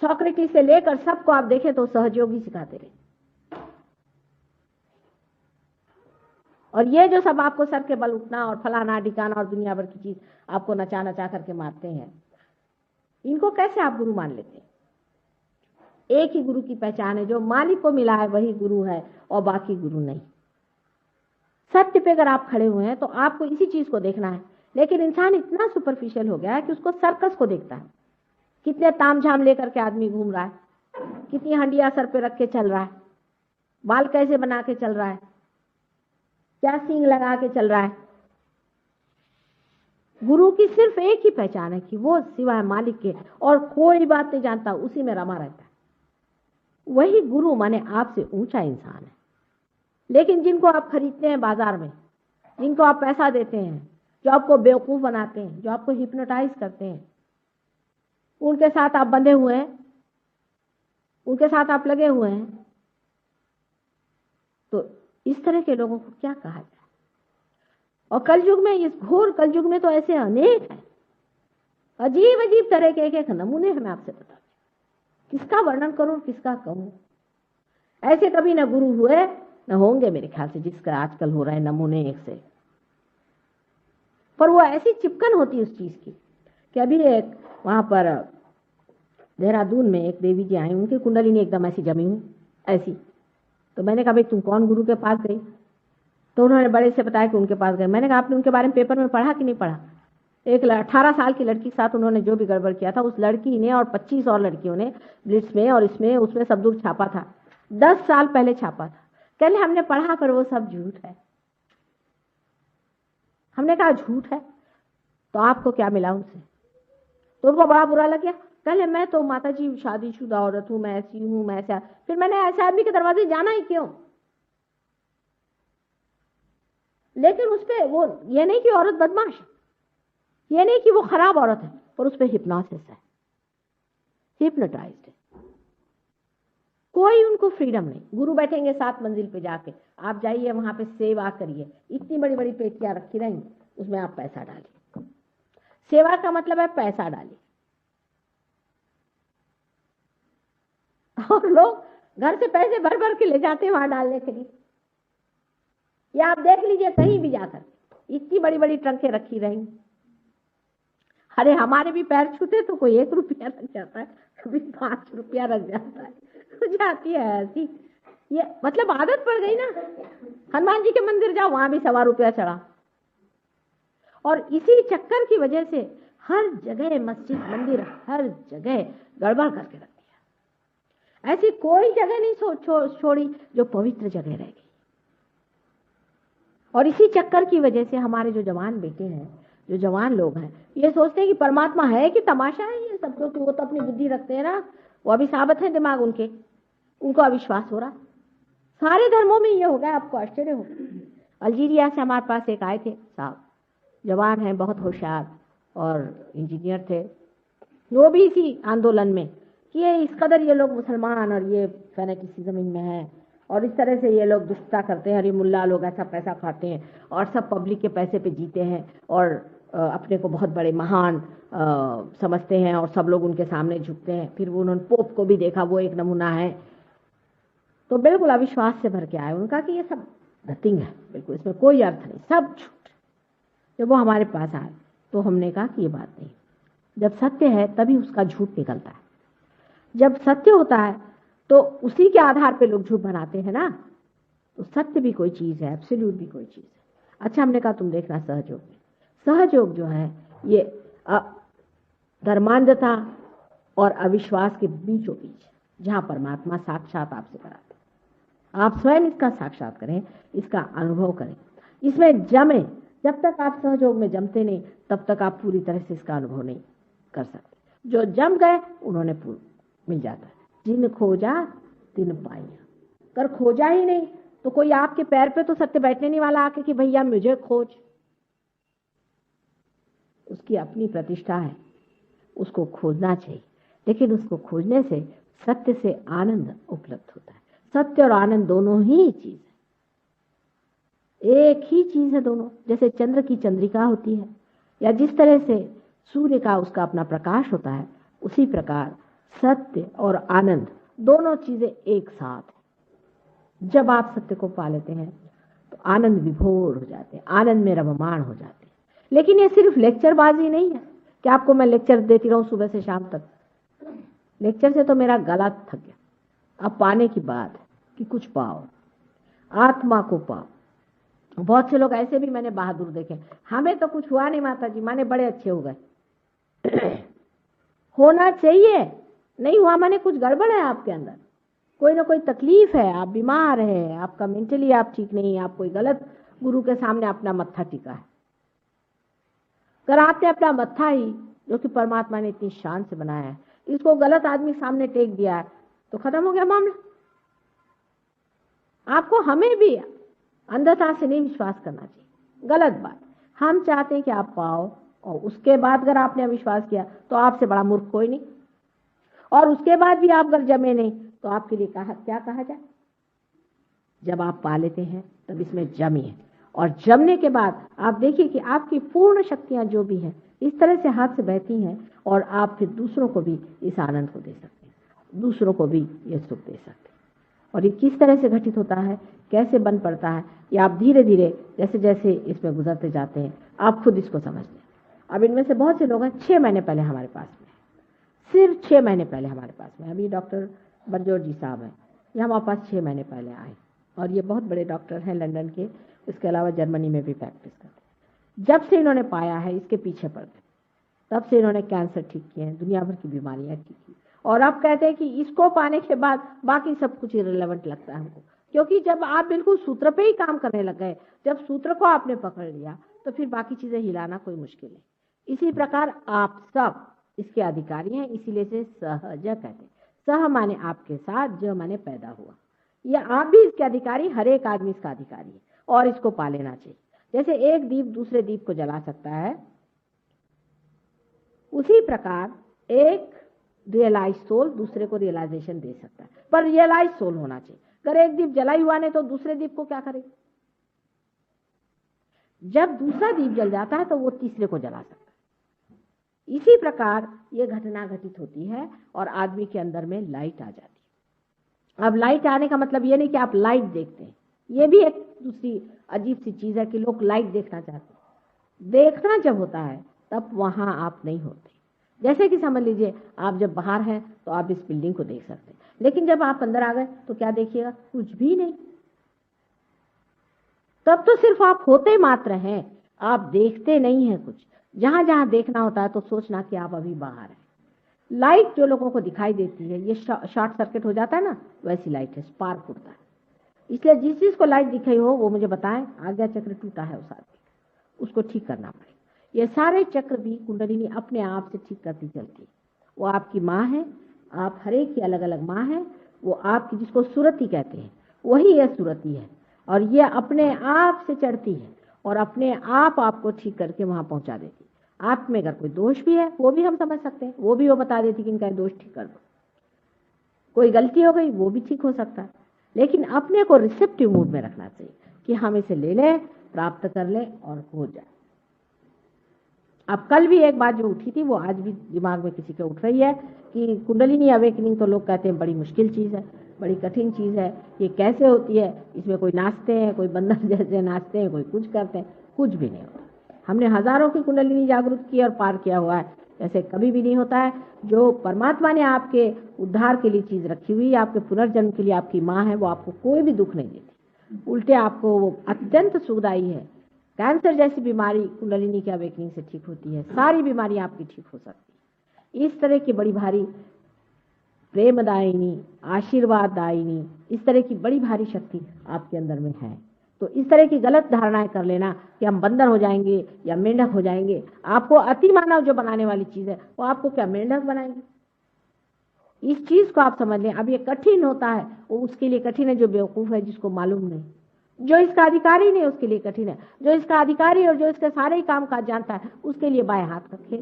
सोक्रेटिस से लेकर सबको आप देखें तो सहयोगी सिखाते रहे। और ये जो सब आपको सर के बल उठना और फलाना ढिकाना और दुनिया भर की चीज आपको नचा नचा करके मारते हैं, इनको कैसे आप गुरु मान लेते हैं? एक ही गुरु की पहचान है, जो मालिक को मिला है वही गुरु है और बाकी गुरु नहीं। सत्य पे अगर आप खड़े हुए हैं तो आपको इसी चीज को देखना है। लेकिन इंसान इतना सुपरफिशियल हो गया है कि उसको सर्कस को देखता है। कितने तामझाम लेकर के आदमी घूम रहा है, कितनी हंडिया सर पे रख के चल रहा है, बाल कैसे बना के चल रहा है, क्या सींग लगा के चल रहा है। गुरु की सिर्फ एक ही पहचान है कि वो सिवाय मालिक के और कोई बात नहीं जानता, उसी में रमा रहता है। वही गुरु माने आपसे ऊंचा इंसान है। लेकिन जिनको आप खरीदते हैं बाजार में, जिनको आप पैसा देते हैं, जो आपको बेवकूफ बनाते हैं, जो आपको हिप्नोटाइज करते हैं, उनके साथ आप बंधे हुए हैं, उनके साथ आप लगे हुए हैं, तो इस तरह के लोगों को क्या कहा जाए? और कलयुग में, इस घोर कलयुग में तो ऐसे अनेक हैं, अजीब अजीब तरह के एक नमूने हमें आपसे बता, किसका वर्णन करूं, किसका कहूं। ऐसे कभी न गुरु हुए न होंगे मेरे ख्याल से, जिसका आजकल हो रहा है नमूने एक से। पर वो ऐसी चिपकन होती है उस चीज की कि अभी एक वहां पर देहरादून में एक देवी जी आई, उनकी कुंडलिनी एकदम ऐसी जमी हुई ऐसी। तो मैंने कहा भाई तुम कौन गुरु के पास गई? तो उन्होंने बड़े से बताया कि उनके पास गए। मैंने कहा आपने उनके बारे में पेपर में पढ़ा कि नहीं पढ़ा? एक 18 साल की लड़की के साथ उन्होंने जो भी गड़बड़ किया था, उस लड़की ने और 25 और लड़कियों ने ब्लिट्स में और इसमें उसमें सब दूर छापा था, 10 साल पहले छापा था। कहले हमने पढ़ा पर वो सब झूठ है। हमने कहा झूठ है तो आपको क्या मिला उनसे? तो उनको बड़ा बुरा लग गया। कहले मैं तो माता जी शादीशुदा औरत हूं, मैं ऐसी हूं, मैं ऐसा। फिर मैंने ऐसे आदमी के दरवाजे जाना ही क्यों? लेकिन उस पे वो ये नहीं कि औरत बदमाश है, ये नहीं कि वो खराब औरत है, पर उस पे हिप्नोसिस है, हिप्नोटाइज्ड है। कोई उनको फ्रीडम नहीं। गुरु बैठेंगे 7 मंजिल पे जाके, आप जाइए वहां पे सेवा करिए, इतनी बड़ी बड़ी पेटियां रखी रहेंगी, उसमें आप पैसा डालिए। सेवा का मतलब है पैसा डालिए। और लोग घर से पैसे भर भर के ले जाते हैं वहां डालने के लिए। या आप देख लीजिए कहीं भी जाकर, इतनी बड़ी बड़ी ट्रंकें रखी रहेंगी। अरे हमारे भी पैर छूते तो कोई 1 रुपया रख जाता है, कभी 5 रुपया रख जाता है, जाती है ऐसी। ये मतलब आदत पड़ गई ना। हनुमान जी के मंदिर जाओ, वहां भी 1.25 रुपया चढ़ा। और इसी चक्कर की वजह से हर जगह मस्जिद मंदिर हर जगह गड़बड़ करके रख दिया। ऐसी कोई जगह नहीं छोड़ी जो पवित्र जगह रह गई। और इसी चक्कर की वजह से हमारे जो जवान बेटे हैं, जो जवान लोग हैं, ये सोचते हैं कि परमात्मा है कि तमाशा है ये सब, क्योंकि वो तो अपनी बुद्धि रखते हैं ना, वो अभी साबित है दिमाग उनको अविश्वास हो रहा। सारे धर्मों में ये हो गया, आपको आश्चर्य होगा। अल्जीरिया से हमारे पास एक आए थे साहब, जवान हैं, बहुत होशियार और इंजीनियर थे। वो भी इसी आंदोलन में कि ये इस कदर ये लोग मुसलमान और ये फैनेटिसिज्म इनमें है और इस तरह से ये लोग दुष्टता करते हैं, हरी मुल्ला लोग ऐसा पैसा खाते हैं और सब पब्लिक के पैसे पे जीते हैं और अपने को बहुत बड़े महान समझते हैं और सब लोग उनके सामने झुकते हैं। फिर उन्होंने पोप को भी देखा, वो एक नमूना है। तो बिल्कुल अविश्वास से भर के आए उनका कि ये सब नथिंग है, बिल्कुल इसमें कोई अर्थ नहीं, सब झूठ। जब वो हमारे पास आए तो हमने कहा कि ये बात नहीं, जब सत्य है तभी उसका झूठ निकलता है। जब सत्य होता है तो उसी के आधार पे लोग झूठ बनाते हैं ना, तो सत्य भी कोई चीज है, एब्सोल्यूट भी कोई चीज है। अच्छा, हमने कहा तुम देखना सहयोग में, सहयोग जो है ये धर्मांधता और अविश्वास के बीचों बीच, जहां परमात्मा साक्षात आपसे कराते, आप स्वयं इसका साक्षात करें, इसका अनुभव करें, इसमें जमे। जब तक आप सहयोग में जमते नहीं तब तक आप पूरी तरह से इसका अनुभव नहीं कर सकते। जो जम गए उन्होंने मिल जाता है। जिन खोजा तिन पाया, कर खोजा ही नहीं तो कोई आपके पैर पे तो सत्य बैठने नहीं वाला आके कि भैया मुझे खोज। उसकी अपनी प्रतिष्ठा है, उसको खोजना चाहिए, लेकिन उसको खोजने से सत्य से आनंद उपलब्ध होता है। सत्य और आनंद दोनों ही चीज है, एक ही चीज है दोनों। जैसे चंद्र की चंद्रिका होती है या जिस तरह से सूर्य का उसका अपना प्रकाश होता है, उसी प्रकार सत्य और आनंद दोनों चीजें एक साथ है। जब आप सत्य को पा लेते हैं तो आनंद विभोर हो जाते हैं, आनंद में रममाण हो जाते हैं। लेकिन ये सिर्फ लेक्चरबाजी नहीं है कि आपको मैं लेक्चर देती रहूं सुबह से शाम तक। लेक्चर से तो मेरा गला थक गया। अब पाने की बात है कि कुछ पाओ, आत्मा को पाओ। बहुत से लोग ऐसे भी मैंने बहादुर देखे, हमें तो कुछ हुआ नहीं माता जी, माने बड़े अच्छे हो गए। होना चाहिए, नहीं हुआ माने कुछ गड़बड़ है आपके अंदर, कोई ना कोई तकलीफ है, आप बीमार है, आपका मेंटली आप ठीक नहीं, आप कोई गलत गुरु के सामने अपना मत्था टिका है। अगर आपने अपना मत्था ही, जो कि परमात्मा ने इतनी शान से बनाया है, इसको गलत आदमी सामने टेक दिया है तो खत्म हो गया मामला। आपको हमें भी अंधता से नहीं विश्वास करना चाहिए, गलत बात। हम चाहते हैं कि आप पाओ और उसके बाद अगर आपने अविश्वास किया तो आपसे बड़ा मूर्ख कोई नहीं, और उसके बाद भी आप अगर जमे नहीं तो आपके लिए क्या कहा जाए। जब आप पा लेते हैं तब इसमें जमिए, और जमने के बाद आप देखिए कि आपकी पूर्ण शक्तियां जो भी हैं इस तरह से हाथ से बहती हैं और आप फिर दूसरों को भी इस आनंद को दे सकते हैं, दूसरों को भी ये सुख दे सकते हैं। और ये किस तरह से घटित होता है, कैसे बन पड़ता है, ये आप धीरे धीरे जैसे जैसे इसमें गुजरते जाते हैं आप खुद इसको समझते हैं। अब इनमें से बहुत से लोग हैं 6 महीने पहले हमारे पास में, सिर्फ 6 महीने पहले हमारे पास में। अभी डॉक्टर बरजोर जी साहब हैं, ये हमारे पास 6 महीने पहले आए, और ये बहुत बड़े डॉक्टर हैं लंदन के, इसके अलावा जर्मनी में भी प्रैक्टिस करते हैं। जब से इन्होंने पाया है इसके पीछे पड़ गए, तब से इन्होंने कैंसर ठीक किए हैं, दुनिया भर की बीमारियां ठीक की, और अब कहते हैं कि इसको पाने के बाद बाकी सब कुछ इररिलेवेंट लगता है हमको, क्योंकि जब आप बिल्कुल सूत्र पे ही काम करने लग गए, जब सूत्र को आपने पकड़ लिया तो फिर बाकी चीजें हिलाना कोई मुश्किल नहीं। इसी प्रकार आप सब इसके अधिकारी हैं, इसीलिए से सहज कहते हैं। सह माने आपके साथ, ज माने पैदा हुआ, ये आप भी इसके अधिकारी, हर एक आदमी इसका अधिकारी है और इसको पा लेना चाहिए। जैसे एक दीप दूसरे दीप को जला सकता है, उसी प्रकार एक रियलाइज सोल दूसरे को रियलाइजेशन दे सकता है, पर रियलाइज सोल होना चाहिए। अगर एक दीप जला हुआ नहीं तो दूसरे दीप को क्या करेगा? जब दूसरा दीप जल जाता है तो वो तीसरे को जला सकता है। इसी प्रकार ये घटना घटित होती है और आदमी के अंदर में लाइट आ जाती है। अब लाइट आने का मतलब ये नहीं कि आप लाइट देखते हैं, ये भी एक दूसरी अजीब सी चीज है कि लोग लाइट देखना चाहते हैं। देखना जब होता है तब वहां आप नहीं होते। जैसे कि समझ लीजिए आप जब बाहर हैं तो आप इस बिल्डिंग को देख सकते हैं, लेकिन जब आप अंदर आ गए तो क्या देखिएगा? कुछ भी नहीं। तब तो सिर्फ आप होते मात्र हैं, आप देखते नहीं हैं कुछ। जहां जहां देखना होता है तो सोचना कि आप अभी बाहर हैं। लाइट जो लोगों को दिखाई देती है, ये शॉर्ट सर्किट हो जाता है ना, वैसी लाइट है, स्पार्क उड़ता है। इसलिए जिस चीज को लाइट दिखाई हो वो मुझे बताएं, आज्ञा चक्र टूटा है उस आदमी, उसको ठीक करना पड़ेगा। ये सारे चक्र भी कुंडलिनी अपने आप से ठीक करती चलती है। वो आपकी माँ है, आप हर एक की अलग अलग माँ है। वो आपकी, जिसको सुरती कहते हैं, वही ये सुरती है, और ये अपने आप से चढ़ती है और अपने आप आपको ठीक करके वहां पहुंचा देती है। आप में अगर कोई दोष भी है वो भी हम समझ सकते हैं, वो भी वो बता देती कि इनका दोष ठीक कर दो। कोई गलती हो गई वो भी ठीक हो सकता है, लेकिन अपने को रिसेप्टिव मूड में रखना चाहिए कि हम इसे ले लें, प्राप्त कर लें और हो जाए। अब कल भी एक बात जो उठी थी वो आज भी दिमाग में किसी के उठ रही है कि कुंडलिनी अवेकनिंग तो लोग कहते हैं बड़ी मुश्किल चीज़ है, बड़ी कठिन चीज़ है, ये कैसे होती है? इसमें कोई नाचते हैं, कोई बंदर जैसे नाचते हैं, कोई कुछ करते हैं, कुछ भी नहीं होता। हमने हजारों की कुंडलिनी जागरूक की और पार किया हुआ है, ऐसे कभी भी नहीं होता है। जो परमात्मा ने आपके उद्धार के लिए चीज़ रखी हुई है, आपके पुनर्जन्म के लिए आपकी माँ है, वो आपको कोई भी दुख नहीं देती, उल्टे आपको वो अत्यंत सुखदायी है। कैंसर जैसी बीमारी कुंडलिनी के अवेकनिंग से ठीक होती है, सारी बीमारी आपकी ठीक हो सकती है। इस तरह की बड़ी भारी प्रेमदायिनी, आशीर्वाददायिनी, इस तरह की बड़ी भारी शक्ति आपके अंदर में है। तो इस तरह की गलत धारणाएं कर लेना कि हम बंदर हो जाएंगे या मेंढक हो जाएंगे, आपको अति मानव जो बनाने वाली चीज है वो आपको क्या मेंढक बनाएंगे? इस चीज को आप समझ लें। अब ये कठिन होता है, वो उसके लिए कठिन है जो बेवकूफ है, जिसको मालूम नहीं। जो इसका अधिकारी नहीं उसके लिए कठिन है, जो इसका अधिकारी और जो इसके सारे ही काम काज जानता है उसके लिए बाएं हाथ रखे।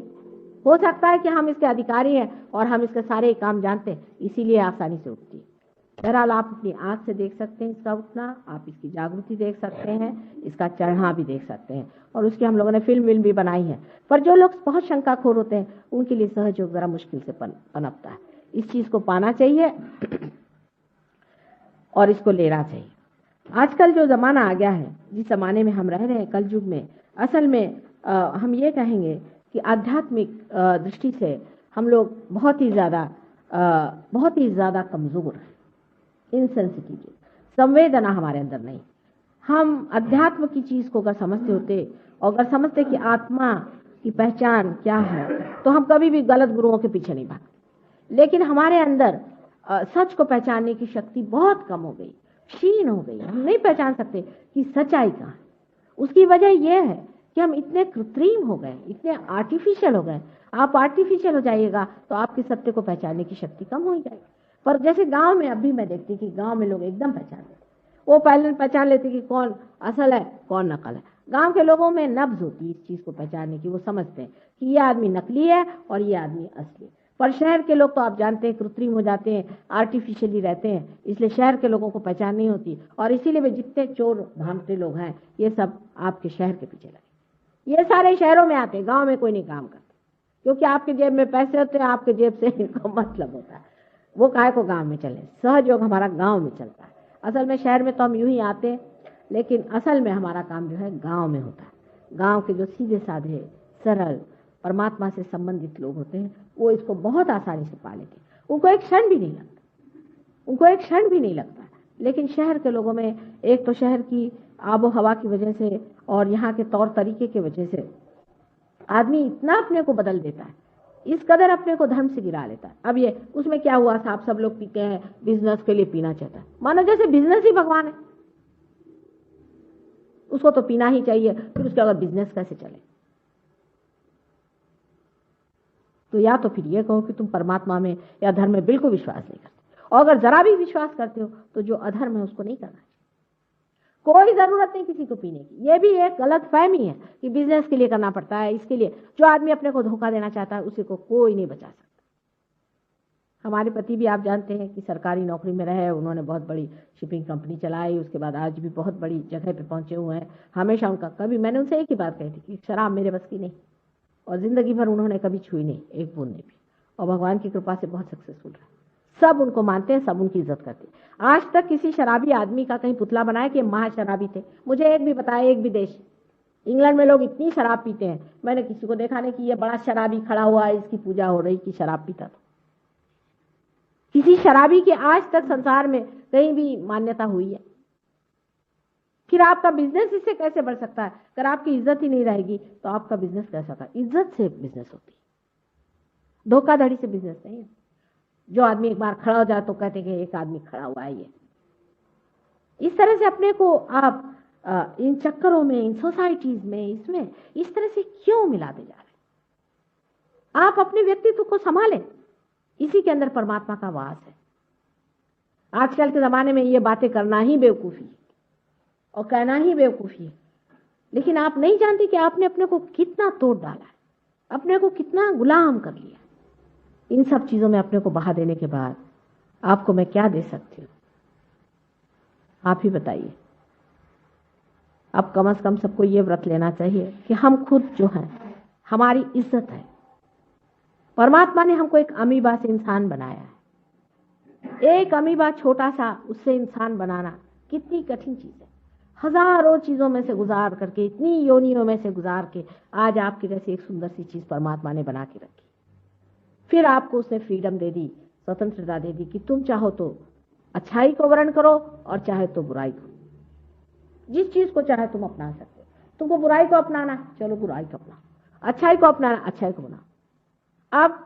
हो सकता है कि हम इसके अधिकारी हैं और हम इसके सारे ही काम जानते हैं, इसीलिए आसानी से उठती है। बहरहाल आप अपनी आंख से देख सकते हैं इसका उठना, आप इसकी जागृति देख सकते हैं, इसका चढ़ना भी देख सकते हैं, और उसकी हम लोगों ने फिल्म भी बनाई है। पर जो लोग बहुत शंकाखोर होते हैं उनके लिए सहयोग जरा मुश्किल से पनपता है। इस चीज को पाना चाहिए और इसको लेना चाहिए। आजकल जो जमाना आ गया है, जिस जमाने में हम रह रहे हैं कलयुग में, असल में हम ये कहेंगे कि आध्यात्मिक दृष्टि से हम लोग बहुत ही ज्यादा कमजोर हैं। इनसेंसिटिव, संवेदना हमारे अंदर नहीं। हम अध्यात्म की चीज को अगर समझते होते और अगर समझते कि आत्मा की पहचान क्या है, तो हम कभी भी गलत गुरुओं के पीछे नहीं भागते। लेकिन हमारे अंदर सच को पहचानने की शक्ति बहुत कम हो गई, क्षीण हो गई। हम नहीं पहचान सकते कि सच्चाई कहाँ है। उसकी वजह यह है कि हम इतने कृत्रिम हो गए, इतने आर्टिफिशियल हो गए। आप आर्टिफिशियल हो जाइएगा तो आपके सत्य को पहचानने की शक्ति कम हो जाएगी। पर जैसे गांव में अभी मैं देखती कि गांव में लोग एकदम पहचान लेते, वो पहले पहचान लेते कि कौन असल है कौन नकल है। गांव के लोगों में नब्ज होती है इस चीज को पहचानने की, वो समझते हैं कि ये आदमी नकली है और ये आदमी असली। पर शहर के लोग तो आप जानते हैं कृत्रिम हो जाते हैं, आर्टिफिशियली रहते हैं, इसलिए शहर के लोगों को पहचान नहीं होती, और इसीलिए वे जितने चोर भांगते लोग हैं ये सब आपके शहर के पीछे लगे। ये सारे शहरों में आते हैं, गांव में कोई नहीं काम करता, क्योंकि आपके जेब में पैसे होते हैं, आपके जेब से इनको मतलब होता है। वो काहे को गांव में चले, सहयोग हमारा गांव में चलता है। असल में शहर में तो हम यूं ही आते हैं, लेकिन असल में हमारा काम जो है गांव में होता है। गांव के जो सीधे साधे सरल परमात्मा से संबंधित लोग होते हैं वो इसको बहुत आसानी से पा लेते हैं। उनको एक क्षण भी नहीं लगता। लेकिन शहर के लोगों में, एक तो शहर की आबो हवा की वजह से और यहाँ के तौर तरीके की वजह से आदमी इतना अपने को बदल देता है, इस कदर अपने को धर्म से गिरा लेता है। अब ये उसमें क्या हुआ, साहब सब लोग पीते हैं, बिजनेस के लिए पीना चाहता है, मानो जैसे बिजनेस ही भगवान है, उसको तो पीना ही चाहिए, फिर उसके अगर बिजनेस कैसे चले? तो या तो फिर ये कहो कि तुम परमात्मा में या धर्म में बिल्कुल विश्वास नहीं करते, और अगर जरा भी विश्वास करते हो तो जो अधर्म है उसको नहीं करना चाहिए। कोई जरूरत नहीं किसी को पीने की। ये भी एक गलत फहमी है कि बिजनेस के लिए करना पड़ता है। इसके लिए जो आदमी अपने को धोखा देना चाहता है उसी को कोई नहीं बचा सकता। हमारे पति भी आप जानते हैं कि सरकारी नौकरी में रहे, उन्होंने बहुत बड़ी शिपिंग कंपनी चलाई, उसके बाद आज भी बहुत बड़ी जगह पे पहुंचे हुए हैं। हमेशा उनका कभी, मैंने उनसे एक ही बात कही थी कि शराब मेरे बस की नहीं, और जिंदगी भर उन्होंने कभी छुई नहीं, एक बूंद नहीं भी, और भगवान की कृपा से बहुत सक्सेसफुल रहा। सब उनको मानते हैं, सब उनकी इज्जत करते हैं। आज तक किसी शराबी आदमी का कहीं पुतला बनाया कि महाशराबी थे, मुझे एक भी बताया, एक भी देश। इंग्लैंड में लोग इतनी शराब पीते हैं, मैंने किसी को देखा नहीं कि ये बड़ा शराबी खड़ा हुआ है, इसकी पूजा हो रही कि शराब पीता था। किसी शराबी की आज तक संसार में कहीं भी मान्यता हुई है? फिर आपका बिजनेस इससे कैसे बढ़ सकता है? अगर आपकी इज्जत ही नहीं रहेगी तो आपका बिजनेस कैसा होगा? इज्जत से बिजनेस होती है, धोखाधड़ी से बिजनेस नहीं है। जो आदमी एक बार खड़ा हो जाए तो कहते हैं कि एक आदमी खड़ा हुआ है। ये इस तरह से अपने को आप इन चक्करों में, इन सोसाइटीज में, इसमें इस तरह से क्यों मिलाते जा रहे हैं? आप अपने व्यक्तित्व को संभालें, इसी के अंदर परमात्मा का वास है। आजकल के जमाने में ये बातें करना ही बेवकूफी और कहना ही बेवकूफी है, लेकिन आप नहीं जानते कि आपने अपने को कितना तोड़ डाला है, अपने को कितना गुलाम कर लिया। इन सब चीजों में अपने को बहा देने के बाद आपको मैं क्या दे सकती हूँ? आप ही बताइए। अब कम से कम सबको ये व्रत लेना चाहिए कि हम खुद जो हैं, हमारी इज्जत है। परमात्मा ने हमको एक अमीबा से इंसान बनाया है। एक अमीबा छोटा सा, उससे इंसान बनाना कितनी कठिन चीज है। हजारों चीजों में से गुजार करके, इतनी योनियों में से गुजार के आज आपकी जैसी एक सुंदर सी चीज परमात्मा ने बना के रखी। फिर आपको उसने फ्रीडम दे दी, स्वतंत्रता दे दी कि तुम चाहो तो अच्छाई को वर्ण करो और चाहे तो बुराई को। जिस चीज को चाहे तुम अपना सकते हो। तुमको बुराई को अपनाना, चलो बुराई को अपनाओ, अच्छाई को अपनाना, अच्छाई को बनाओ। अब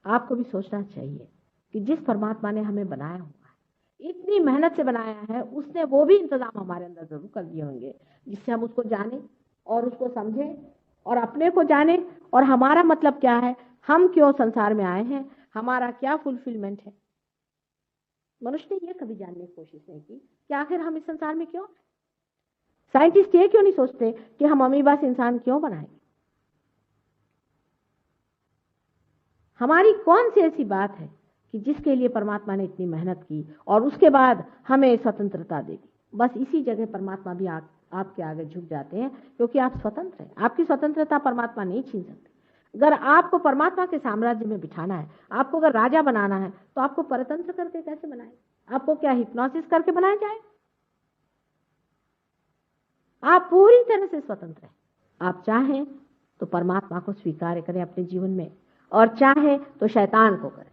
आपको भी सोचना चाहिए कि जिस परमात्मा ने हमें बनाया हुआ है, इतनी मेहनत से बनाया है, उसने वो भी इंतजाम हमारे अंदर जरूर कर दिए होंगे जिससे हम उसको जाने और उसको समझें और अपने को जाने और हमारा मतलब क्या है, हम क्यों संसार में आए हैं, हमारा क्या फुलफिलमेंट है। मनुष्य ने ये कभी जानने की कोशिश नहीं की कि आखिर हम इस संसार में क्यों। साइंटिस्ट ये क्यों नहीं सोचते कि हम अमीबा से इंसान क्यों बनाएंगे। हमारी कौन सी ऐसी बात है कि जिसके लिए परमात्मा ने इतनी मेहनत की और उसके बाद हमें स्वतंत्रता दे दी। बस इसी जगह परमात्मा भी आपके आगे झुक जाते हैं, क्योंकि आप स्वतंत्र हैं। आपकी स्वतंत्रता परमात्मा नहीं छीन सकते। अगर आपको परमात्मा के साम्राज्य में बिठाना है, आपको अगर राजा बनाना है, तो आपको परतंत्र करके कैसे बनाए? आपको क्या हिप्नोसिस करके बनाया जाए? आप पूरी तरह से स्वतंत्र हैं। आप चाहें तो परमात्मा को स्वीकार करें अपने जीवन में और चाहे तो शैतान को करें।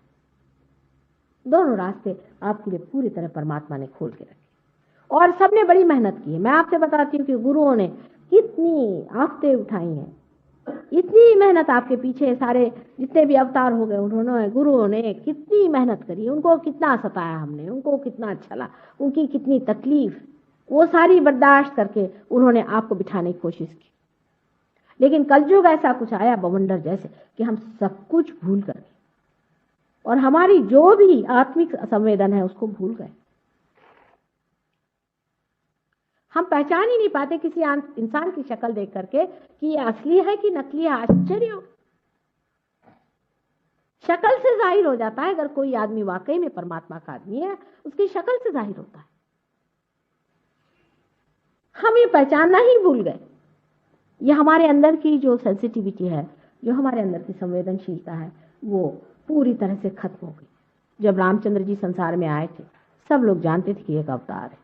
दोनों रास्ते आपके लिए पूरी तरह परमात्मा ने खोल के रखे और सबने बड़ी मेहनत की है। मैं आपसे बताती हूँ कि गुरुओं ने कितनी आफतें उठाई हैं, इतनी मेहनत आपके पीछे सारे जितने भी अवतार हो गए, उन्होंने, गुरुओं ने कितनी मेहनत करी, उनको कितना सताया हमने, उनको कितना अच्छा लगा, उनकी कितनी तकलीफ, वो सारी बर्दाश्त करके उन्होंने आपको बिठाने की कोशिश की। लेकिन कलयुग ऐसा कुछ आया बवंडर जैसे कि हम सब कुछ भूल गए और हमारी जो भी आत्मिक संवेदन है उसको भूल गए। हम पहचान ही नहीं पाते किसी इंसान की शक्ल देख करके कि ये असली है कि नकली है। आश्चर्य हो, शक्ल से जाहिर हो जाता है। अगर कोई आदमी वाकई में परमात्मा का आदमी है, उसकी शक्ल से जाहिर होता है। हम ये पहचानना ही भूल गए। ये हमारे अंदर की जो सेंसिटिविटी है, जो हमारे अंदर की संवेदनशीलता है, वो पूरी तरह से खत्म हो गई। जब रामचंद्र जी संसार में आए थे, सब लोग जानते थे कि एक अवतार है।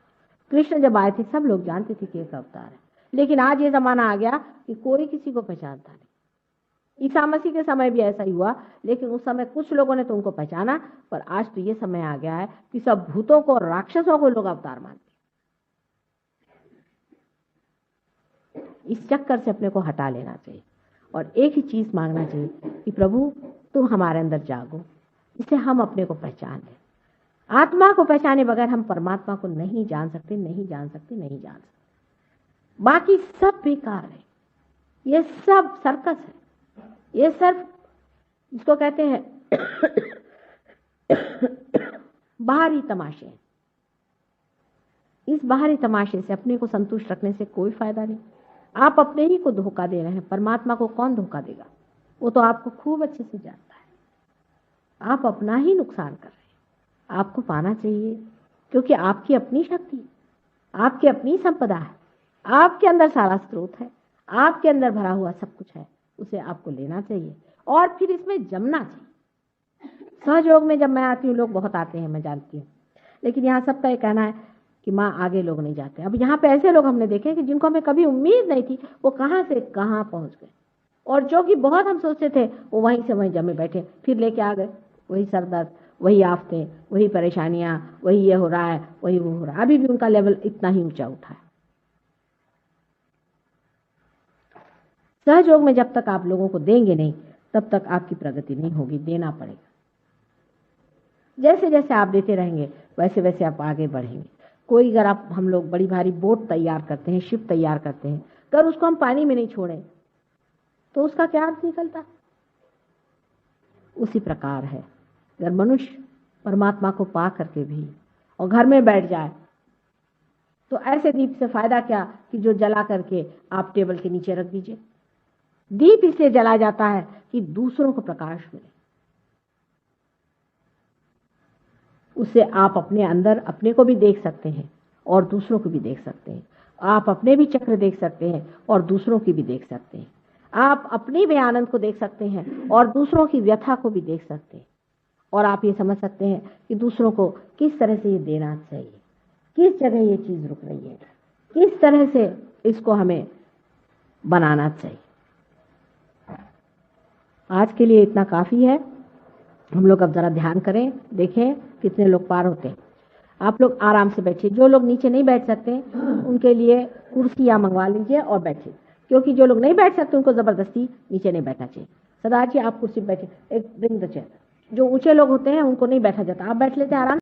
कृष्ण जब आए थे, सब लोग जानते थे कि एक अवतार है। लेकिन आज ये जमाना आ गया कि कोई किसी को पहचानता नहीं। ईसा मसीह के समय भी ऐसा ही हुआ, लेकिन उस समय कुछ लोगों ने तो उनको पहचाना, पर आज तो ये समय आ गया है कि सब भूतों को और राक्षसों को लोग अवतार मानते। इस चक्कर से अपने को हटा लेना चाहिए और एक ही चीज मांगना चाहिए कि प्रभु तुम हमारे अंदर जागो, इससे हम अपने को पहचान लें। आत्मा को पहचाने बगैर हम परमात्मा को नहीं जान सकते, नहीं जान सकते, नहीं जान सकते। बाकी सब बेकार है, ये सब सर्कस है, ये सिर्फ इसको कहते हैं बाहरी तमाशे हैं। इस बाहरी तमाशे से अपने को संतुष्ट रखने से कोई फायदा नहीं। आप अपने ही को धोखा दे रहे हैं। परमात्मा को कौन धोखा देगा? वो तो आपको खूब अच्छे से जानता है। आप अपना ही नुकसान कर रहे हैं। आपको पाना चाहिए, क्योंकि आपकी अपनी शक्ति, आपकी अपनी संपदा है, आपके अंदर सारा स्रोत है, आपके अंदर भरा हुआ सब कुछ है। उसे आपको लेना चाहिए और फिर इसमें जमना चाहिए। सहयोग में जब मैं आती हूँ, लोग बहुत आते हैं, मैं जानती हूँ, लेकिन यहाँ सबका ये कहना है कि माँ आगे लोग नहीं जाते। अब यहाँ पे ऐसे लोग हमने देखे कि जिनको हमें कभी उम्मीद नहीं थी, वो कहाँ से कहाँ पहुंच गए, और जो कि बहुत हम सोचते थे वो वहीं से वहीं जमे बैठे, फिर लेके आ गए वही सरदर्द, वही आफतें, वही परेशानियां, वही ये हो रहा है, वही वो हो रहा है। अभी भी उनका लेवल इतना ही ऊंचा उठा है। सहयोग में जब तक आप लोगों को देंगे नहीं, तब तक आपकी प्रगति नहीं होगी। देना पड़ेगा। जैसे जैसे आप देते रहेंगे वैसे वैसे आप आगे बढ़ेंगे। कोई अगर हम लोग बड़ी भारी बोट तैयार करते हैं, शिप तैयार करते हैं, अगर उसको हम पानी में नहीं छोड़ें तो उसका क्या अर्थ निकलता? उसी प्रकार है, अगर मनुष्य परमात्मा को पा करके भी और घर में बैठ जाए तो ऐसे दीप से फायदा क्या कि जो जला करके आप टेबल के नीचे रख दीजिए। दीप इसलिए जला जाता है कि दूसरों को प्रकाश मिले। उससे आप अपने अंदर अपने को भी देख सकते हैं और दूसरों को भी देख सकते हैं। आप अपने भी चक्र देख सकते हैं और दूसरों की भी देख सकते हैं। आप अपने भी आनंद को देख सकते हैं और दूसरों की व्यथा को भी देख सकते हैं। और आप ये समझ सकते हैं कि दूसरों को किस तरह से ये देना चाहिए, किस जगह ये चीज रुक रही है, किस तरह से इसको हमें बनाना चाहिए। आज के लिए इतना काफी है। हम लोग अब जरा ध्यान करें, देखें कितने लोग पार होते हैं। आप लोग आराम से बैठिए। जो लोग नीचे नहीं बैठ सकते उनके लिए कुर्सियां मंगवा लीजिए और बैठिए, क्योंकि जो लोग नहीं बैठ सकते उनको जबरदस्ती नीचे नहीं बैठना चाहिए। सरदार जी आप कुर्सी पर बैठिए, एक ब्रिंग द चेयर। जो ऊंचे लोग होते हैं उनको नहीं बैठा जाता, आप बैठ लेते हैं आराम।